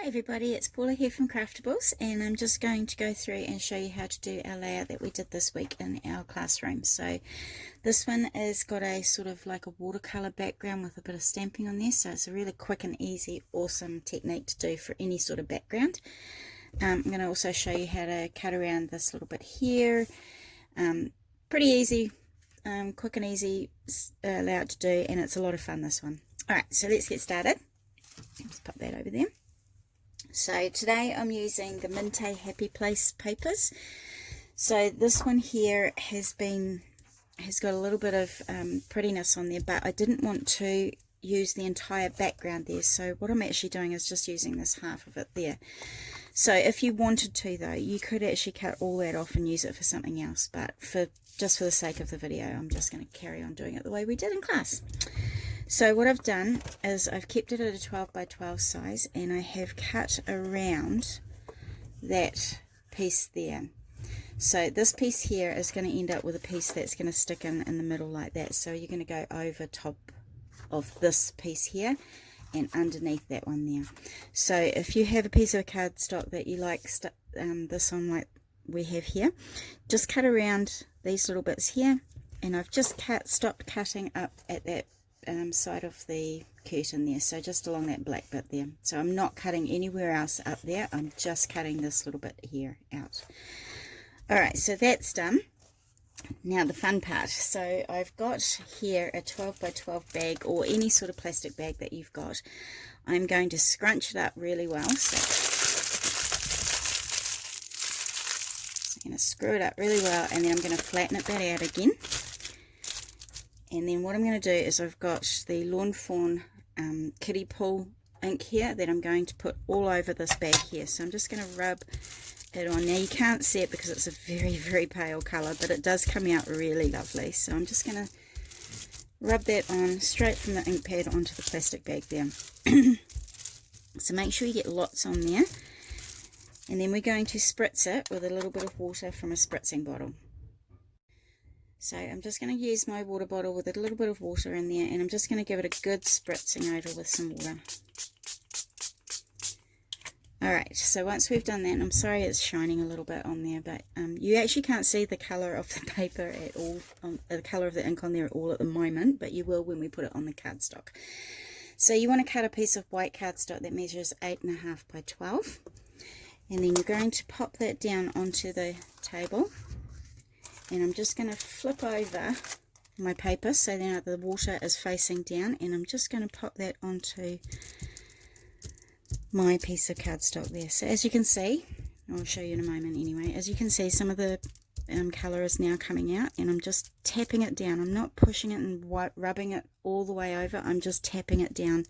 Hi everybody, it's Paula here from Craftables, and I'm just going to go through and show you how to do our layout that we did this week in our classroom. So this one has got a sort of like a watercolor background with a bit of stamping on there, so it's a really quick and easy, awesome technique to do for any sort of background. I'm going to also show you how to cut around this little bit here. Pretty easy, quick and easy layout to do, and it's a lot of fun, this one. Alright, so let's get started. Let's pop that over there. So today I'm using the Mintay Happy Place Papers. So this one here has got a little bit of prettiness on there, but I didn't want to use the entire background there. So what I'm actually doing is just using this half of it there. So if you wanted to though, you could actually cut all that off and use it for something else. But just for the sake of the video, I'm just going to carry on doing it the way we did in class. So what I've done is I've kept it at a 12 by 12 size, and I have cut around that piece there. So this piece here is going to end up with a piece that's going to stick in the middle like that. So you're going to go over top of this piece here and underneath that one there. So if you have a piece of cardstock that you like this on like we have here, just cut around these little bits here, and I've just stopped cutting up at that side of the curtain there, so just along that black bit there. So I'm not cutting anywhere else up there, I'm just cutting this little bit here out. Alright, so that's done. Now the fun part. So I've got here a 12 by 12 bag, or any sort of plastic bag that you've got. I'm going to scrunch it up really well. So I'm going to screw it up really well, and then I'm going to flatten it back out again. And then what I'm going to do is I've got the Lawn Fawn kiddie pool ink here that I'm going to put all over this bag here. So I'm just going to rub it on. Now you can't see it because it's a very, very pale colour, but it does come out really lovely. So I'm just going to rub that on straight from the ink pad onto the plastic bag there. So make sure you get lots on there. And then we're going to spritz it with a little bit of water from a spritzing bottle. So I'm just going to use my water bottle with a little bit of water in there, and I'm just going to give it a good spritzing over with some water. Alright, so once we've done that, I'm sorry it's shining a little bit on there, but you actually can't see the colour of the paper at all, the colour of the ink on there at all at the moment, but you will when we put it on the cardstock. So you want to cut a piece of white cardstock that measures 8.5 by 12, and then you're going to pop that down onto the table. And I'm just going to flip over my paper so then the water is facing down, and I'm just going to pop that onto my piece of cardstock there. So as you can see, I'll show you in a moment anyway, as you can see, some of the colour is now coming out, and I'm just tapping it down. I'm not pushing it and rubbing it all the way over, I'm just tapping it down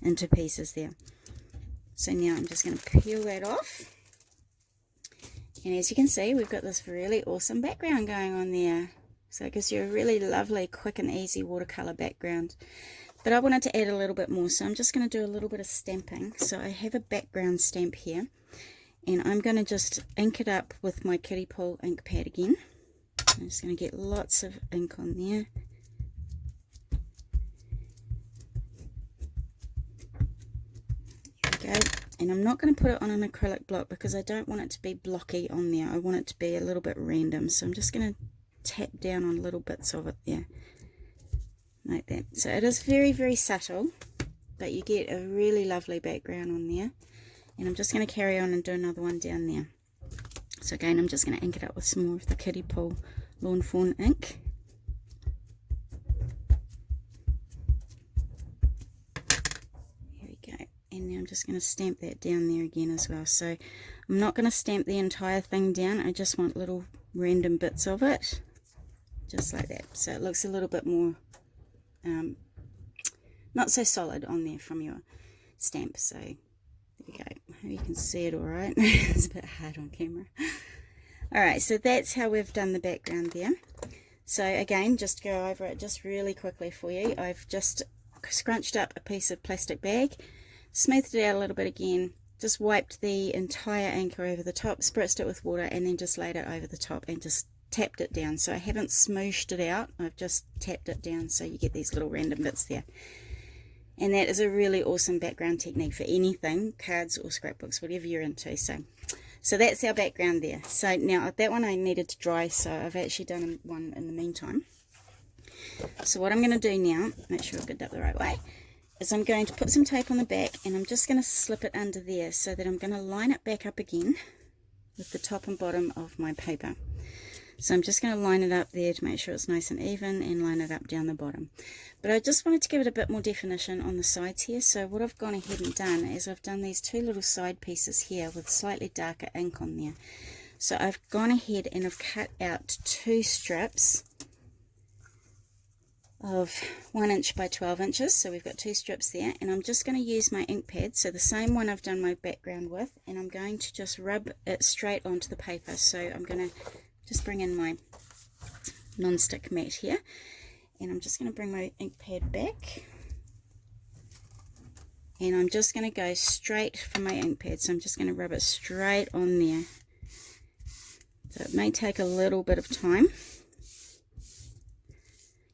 into pieces there. So now I'm just going to peel that off. And as you can see, we've got this really awesome background going on there. So it gives you a really lovely, quick and easy watercolor background. But I wanted to add a little bit more, so I'm just going to do a little bit of stamping. So I have a background stamp here, and I'm going to just ink it up with my kiddie pool ink pad again. I'm just going to get lots of ink on there. There we go. And I'm not going to put it on an acrylic block because I don't want it to be blocky on there. I want it to be a little bit random. So I'm just going to tap down on little bits of it there. Like that. So it is very, very subtle, but you get a really lovely background on there. And I'm just going to carry on and do another one down there. So again, I'm just going to ink it up with some more of the kiddie pool Lawn Fawn ink. And now I'm just going to stamp that down there again as well. So I'm not going to stamp the entire thing down, I just want little random bits of it, just like that. So it looks a little bit more, not so solid on there from your stamp. So there we go. I hope you can see it alright. It's a bit hard on camera. Alright, so that's how we've done the background there. So again, just go over it just really quickly for you. I've just scrunched up a piece of plastic bag, smoothed it out a little bit again, just wiped the entire ink over the top, spritzed it with water, and then just laid it over the top and just tapped it down. So I haven't smooshed it out, I've just tapped it down, so you get these little random bits there. And that is a really awesome background technique for anything, cards or scrapbooks, whatever you're into. So that's our background there. So now that one I needed to dry, so I've actually done one in the meantime. So what I'm going to do now, make sure I've got that the right way, is I'm going to put some tape on the back, and I'm just going to slip it under there so that I'm going to line it back up again with the top and bottom of my paper. So I'm just going to line it up there to make sure it's nice and even, and line it up down the bottom. But I just wanted to give it a bit more definition on the sides here. So what I've gone ahead and done is I've done these two little side pieces here with slightly darker ink on there. So I've gone ahead and I've cut out two strips of 1 inch by 12 inches. So we've got two strips there, and I'm just going to use my ink pad, so the same one I've done my background with, and I'm going to just rub it straight onto the paper. So I'm going to just bring in my non-stick mat here, and I'm just going to bring my ink pad back, and I'm just going to go straight from my ink pad. So I'm just going to rub it straight on there. So it may take a little bit of time.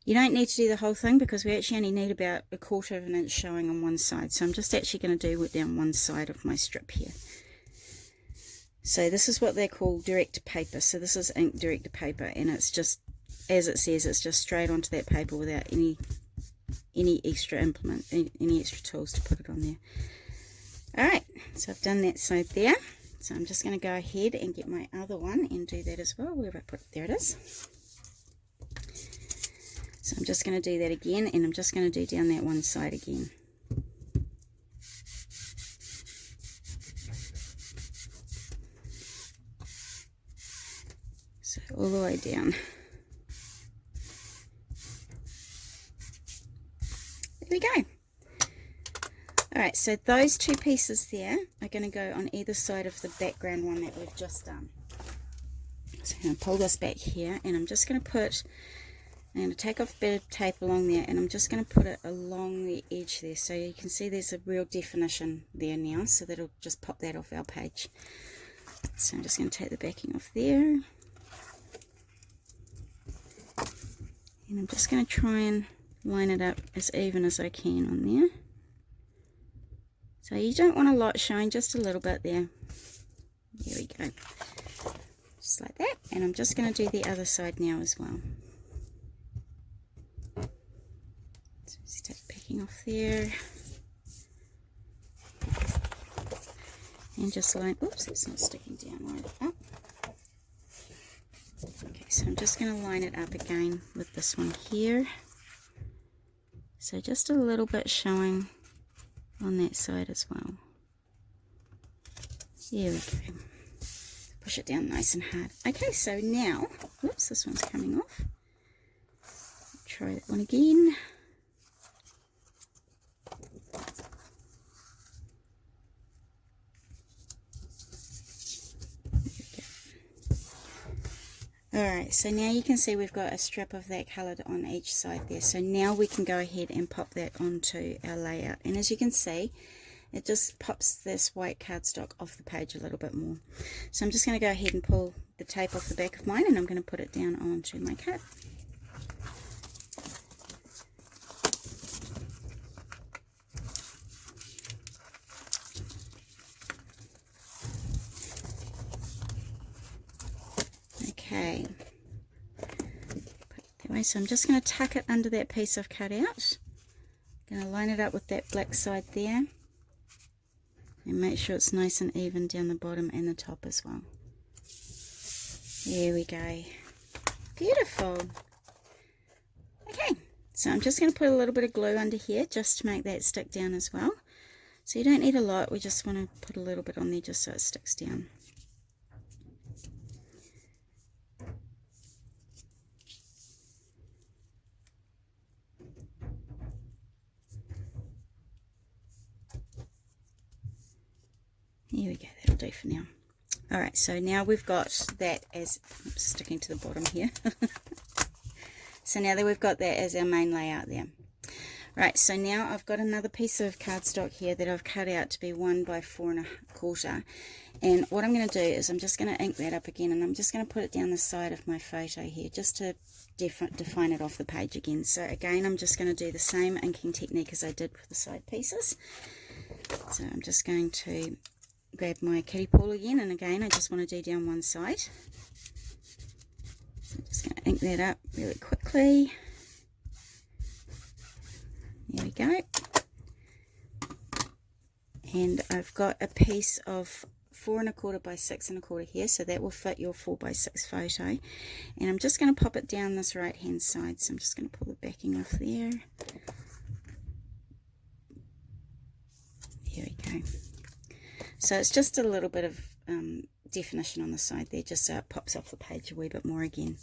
You don't need to do the whole thing because we actually only need about 1/4 of an inch showing on one side. So I'm just actually going to do it down one side of my strip here. So this is what they call direct paper. So this is ink direct to paper, and it's just, as it says, it's just straight onto that paper without any extra implement, any extra tools to put it on there. Alright, so I've done that side there. So I'm just going to go ahead and get my other one and do that as well. Where have I put it? There it is. So I'm just going to do that again, and I'm just going to do down that one side again. So all the way down. There we go. Alright, so those two pieces there are going to go on either side of the background one that we've just done. So I'm going to pull this back here, and I'm just going to take off a bit of tape along there, and I'm just going to put it along the edge there, so you can see there's a real definition there now, so that'll just pop that off our page. So I'm just going to take the backing off there, and I'm just going to try and line it up as even as I can on there. So you don't want a lot showing, just a little bit there. There we go, just like that. And I'm just going to do the other side now as well. So just take the backing off there, and just line, oops, it's not sticking down right up. Okay, so I'm just going to line it up again with this one here. So just a little bit showing on that side as well. There we go. Push it down nice and hard. Okay, so now, whoops, this one's coming off. Try that one again. Alright, so now you can see we've got a strip of that coloured on each side there. So now we can go ahead and pop that onto our layout. And as you can see, it just pops this white cardstock off the page a little bit more. So I'm just going to go ahead and pull the tape off the back of mine, and I'm going to put it down onto my card. Okay, put it that way. So I'm just going to tuck it under that piece I've cut out. I'm going to line it up with that black side there, and make sure it's nice and even down the bottom and the top as well. There we go. Beautiful. Okay, so I'm just going to put a little bit of glue under here just to make that stick down as well. So you don't need a lot, we just want to put a little bit on there just so it sticks down. Here we go, that'll do for now. Alright, so now we've got that as, oops, sticking to the bottom here. So now that we've got that as our main layout there. Right, so now I've got another piece of cardstock here that I've cut out to be 1 by 4¼ and what I'm going to do is I'm just going to ink that up again, and I'm just going to put it down the side of my photo here just to define it off the page again. So again, I'm just going to do the same inking technique as I did with the side pieces. So I'm just going to grab my kitty pool again, and again I just want to do down one side. So I'm just going to ink that up really quickly. There we go. And I've got a piece of 4¼ by 6¼ here, so that will fit your 4 by 6 photo. And I'm just going to pop it down this right hand side, so I'm just going to pull the backing off there. There we go. So it's just a little bit of definition on the side there, just so it pops off the page a wee bit more again.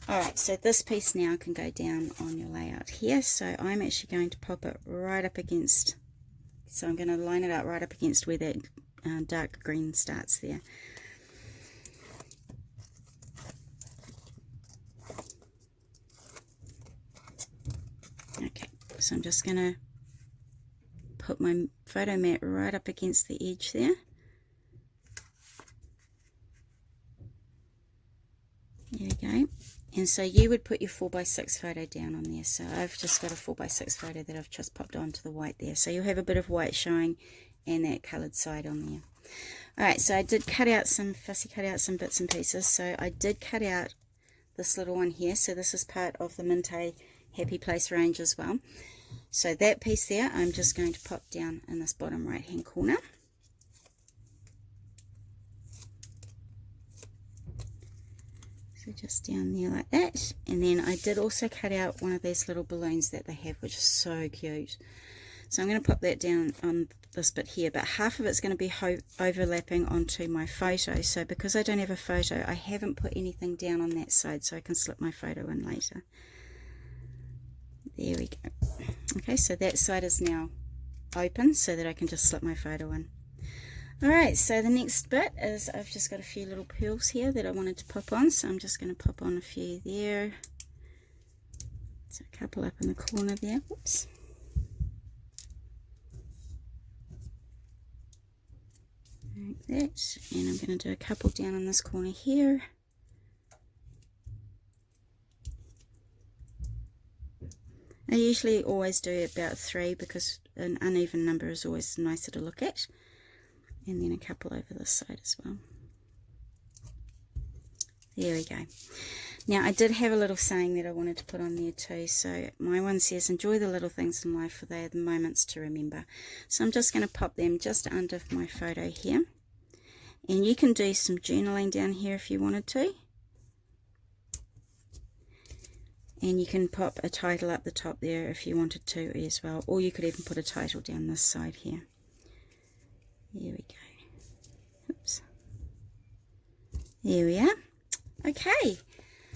Alright, so this piece now can go down on your layout here, so I'm actually going to pop it right up against, so I'm going to line it up right up against where that dark green starts there. Okay, so I'm just going to put my photo mat right up against the edge there. There we go. And so you would put your 4 by 6 photo down on there. So I've just got a 4 by 6 photo that I've just popped onto the white there. So you'll have a bit of white showing and that coloured side on there. Alright, so I did cut out some bits and pieces. So I did cut out this little one here. So this is part of the Mintay Happy Place range as well. So that piece there, I'm just going to pop down in this bottom right hand corner. So just down there like that. And then I did also cut out one of these little balloons that they have, which is so cute. So I'm going to pop that down on this bit here, but half of it's going to be overlapping onto my photo. So because I don't have a photo, I haven't put anything down on that side, so I can slip my photo in later. There we go. Okay, so that side is now open so that I can just slip my photo in. Alright, so the next bit is I've just got a few little pearls here that I wanted to pop on, so I'm just going to pop on a few there. So a couple up in the corner there. Whoops. Like that. And I'm going to do a couple down in this corner here. I usually always do about 3 because an uneven number is always nicer to look at. And then a couple over this side as well. There we go. Now I did have a little saying that I wanted to put on there too. So my one says, enjoy the little things in life, for they are the moments to remember. So I'm just going to pop them just under my photo here. And you can do some journaling down here if you wanted to. And you can pop a title up the top there if you wanted to as well. Or you could even put a title down this side here. There we go. Oops. There we are. Okay,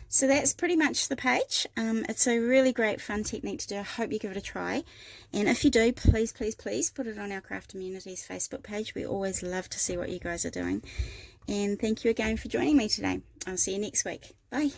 so that's pretty much the page. It's a really great fun technique to do. I hope you give it a try. And if you do, please, please, please put it on our Craft Immunities Facebook page. We always love to see what you guys are doing. And thank you again for joining me today. I'll see you next week. Bye.